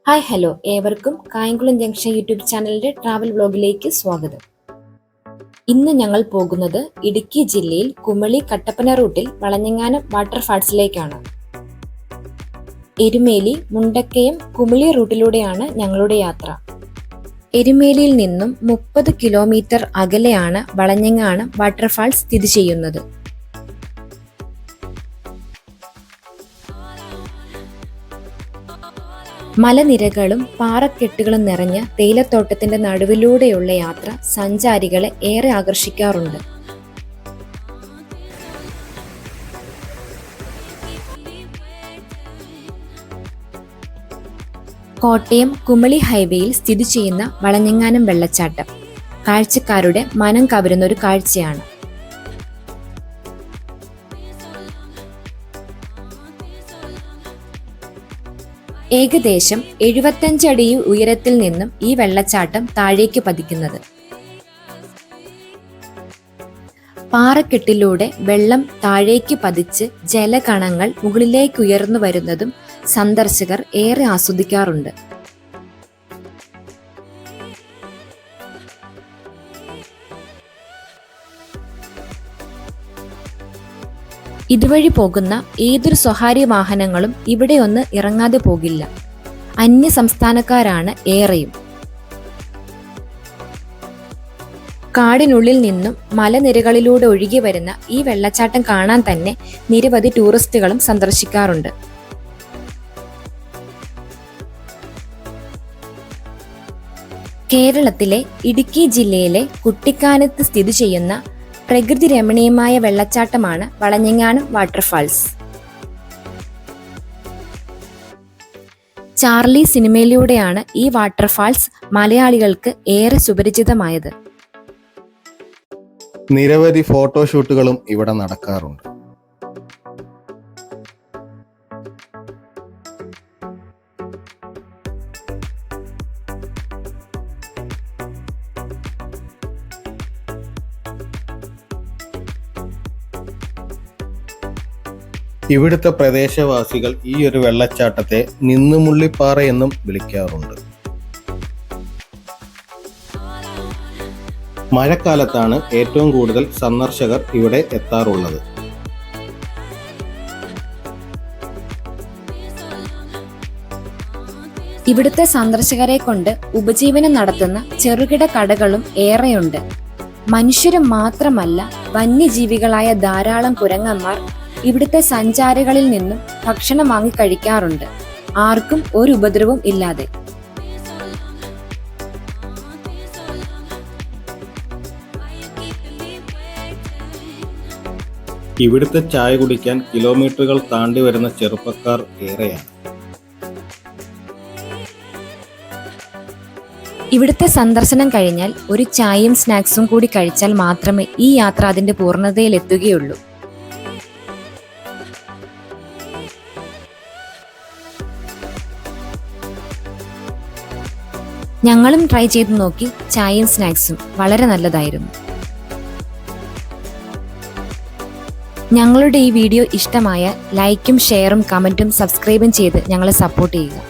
Hi hello ഏവർക്കും Kayamkulam junction YouTube ചാനലിന്റെ travel വ്ലോഗിലേക്ക് സ്വാഗതം. ഇന്ന് ഞങ്ങൾ പോകുന്നത് ഇടുക്കി ജില്ലയിൽ കുമളി കട്ടപ്പന റൂട്ടിൽ വളഞ്ഞങ്ങാനം വാട്ടർഫാൾസിലേക്കാണ്. എരുമേലി, മുണ്ടക്കയം, കുമളി റൂട്ടിലൂടെയാണ് ഞങ്ങളുടെ യാത്ര. എരുമേലിയിൽ നിന്നും 30 കിലോമീറ്റർ അകലെയാണ് വളഞ്ഞങ്ങാനം വാട്ടർഫാൾസ് സ്ഥിതി ചെയ്യുന്നത്. മലനിരകളും പാറക്കെട്ടുകളും നിറഞ്ഞ തേയിലത്തോട്ടത്തിന്റെ നടുവിലൂടെയുള്ള യാത്ര സഞ്ചാരികളെ ഏറെ ആകർഷിക്കാറുണ്ട്. കോട്ടയം കുമളി ഹൈവേയിൽ സ്ഥിതി ചെയ്യുന്ന വളഞ്ഞങ്ങാനം വെള്ളച്ചാട്ടം കാഴ്ചക്കാരുടെ മനം കവരുന്ന ഒരു കാഴ്ചയാണ്. ഏകദേശം 75 അടി ഉയരത്തിൽ നിന്നും ഈ വെള്ളച്ചാട്ടം താഴേക്ക് പതിക്കുന്നത്. പാറക്കെട്ടിലൂടെ വെള്ളം താഴേക്ക് പതിച്ച് ജലകണങ്ങൾ മുകളിലേക്ക് ഉയർന്നു വരുന്നതും സന്ദർശകർ ഏറെ ആസ്വദിക്കാറുണ്ട്. ഇതുവഴി പോകുന്ന ഏതൊരു സ്വകാര്യ വാഹനങ്ങളും ഇവിടെ ഒന്ന് ഇറങ്ങാതെ പോകില്ല. അന്യ സംസ്ഥാനക്കാരാണ് ഏറെയും. കാടിനുള്ളിൽ നിന്നും മലനിരകളിലൂടെ ഒഴുകി വരുന്ന ഈ വെള്ളച്ചാട്ടം കാണാൻ തന്നെ നിരവധി ടൂറിസ്റ്റുകളും സന്ദർശിക്കാറുണ്ട്. കേരളത്തിലെ ഇടുക്കി ജില്ലയിലെ കുട്ടിക്കാനത്ത് സ്ഥിതി ചെയ്യുന്ന പ്രകൃതി രമണീയമായ വെള്ളച്ചാട്ടമാണ് വളഞ്ഞങ്ങാനം വാട്ടർഫാൾസ്. ചാർലി സിനിമയിലൂടെയാണ് ഈ വാട്ടർഫാൾസ് മലയാളികൾക്ക് ഏറെ സുപരിചിതമായത്. നിരവധി ഫോട്ടോഷൂട്ടുകളും ഇവിടെ നടക്കാറുണ്ട്. ഇവിടുത്തെ പ്രദേശവാസികൾ ഈ ഒരു വെള്ളച്ചാട്ടത്തെ നിന്നുമുള്ളിപ്പാറ എന്നും വിളിക്കാറുണ്ട്. മഴക്കാലത്താണ് ഏറ്റവും കൂടുതൽ സന്ദർശകർ ഇവിടെ എത്താറുള്ളത്. ഇവിടുത്തെ സന്ദർശകരെ കൊണ്ട് ഉപജീവനം നടത്തുന്ന ചെറുകിട കടകളും ഏറെയുണ്ട്. മനുഷ്യരും മാത്രമല്ല, വന്യജീവികളായ ധാരാളം കുരങ്ങന്മാർ ഇവിടുത്തെ സഞ്ചാരികളിൽ നിന്നും ഭക്ഷണം വാങ്ങി കഴിക്കാറുണ്ട്, ആർക്കും ഒരു ഉപദ്രവവും ഇല്ലാതെ. ഇവിടുത്തെ ചായ കുടിക്കാൻ കിലോമീറ്ററുകൾ താണ്ടി വരുന്ന ചെറുപ്പക്കാർ ഏറെയാണ്. ഇവിടുത്തെ സന്ദർശനം കഴിഞ്ഞാൽ ഒരു ചായയും സ്നാക്സും കൂടി കഴിച്ചാൽ മാത്രമേ ഈ യാത്ര അതിന്റെ പൂർണ്ണതയിലെത്തുകയുള്ളൂ. ഞങ്ങളും ട്രൈ ചെയ്ത് നോക്കി. ചായയും സ്നാക്സും വളരെ നല്ലതായിരുന്നു. ഞങ്ങളുടെ ഈ വീഡിയോ ഇഷ്ടമായ ലൈക്കും ഷെയറും കമന്റും സബ്സ്ക്രൈബും ചെയ്ത് ഞങ്ങളെ സപ്പോർട്ട് ചെയ്യുക.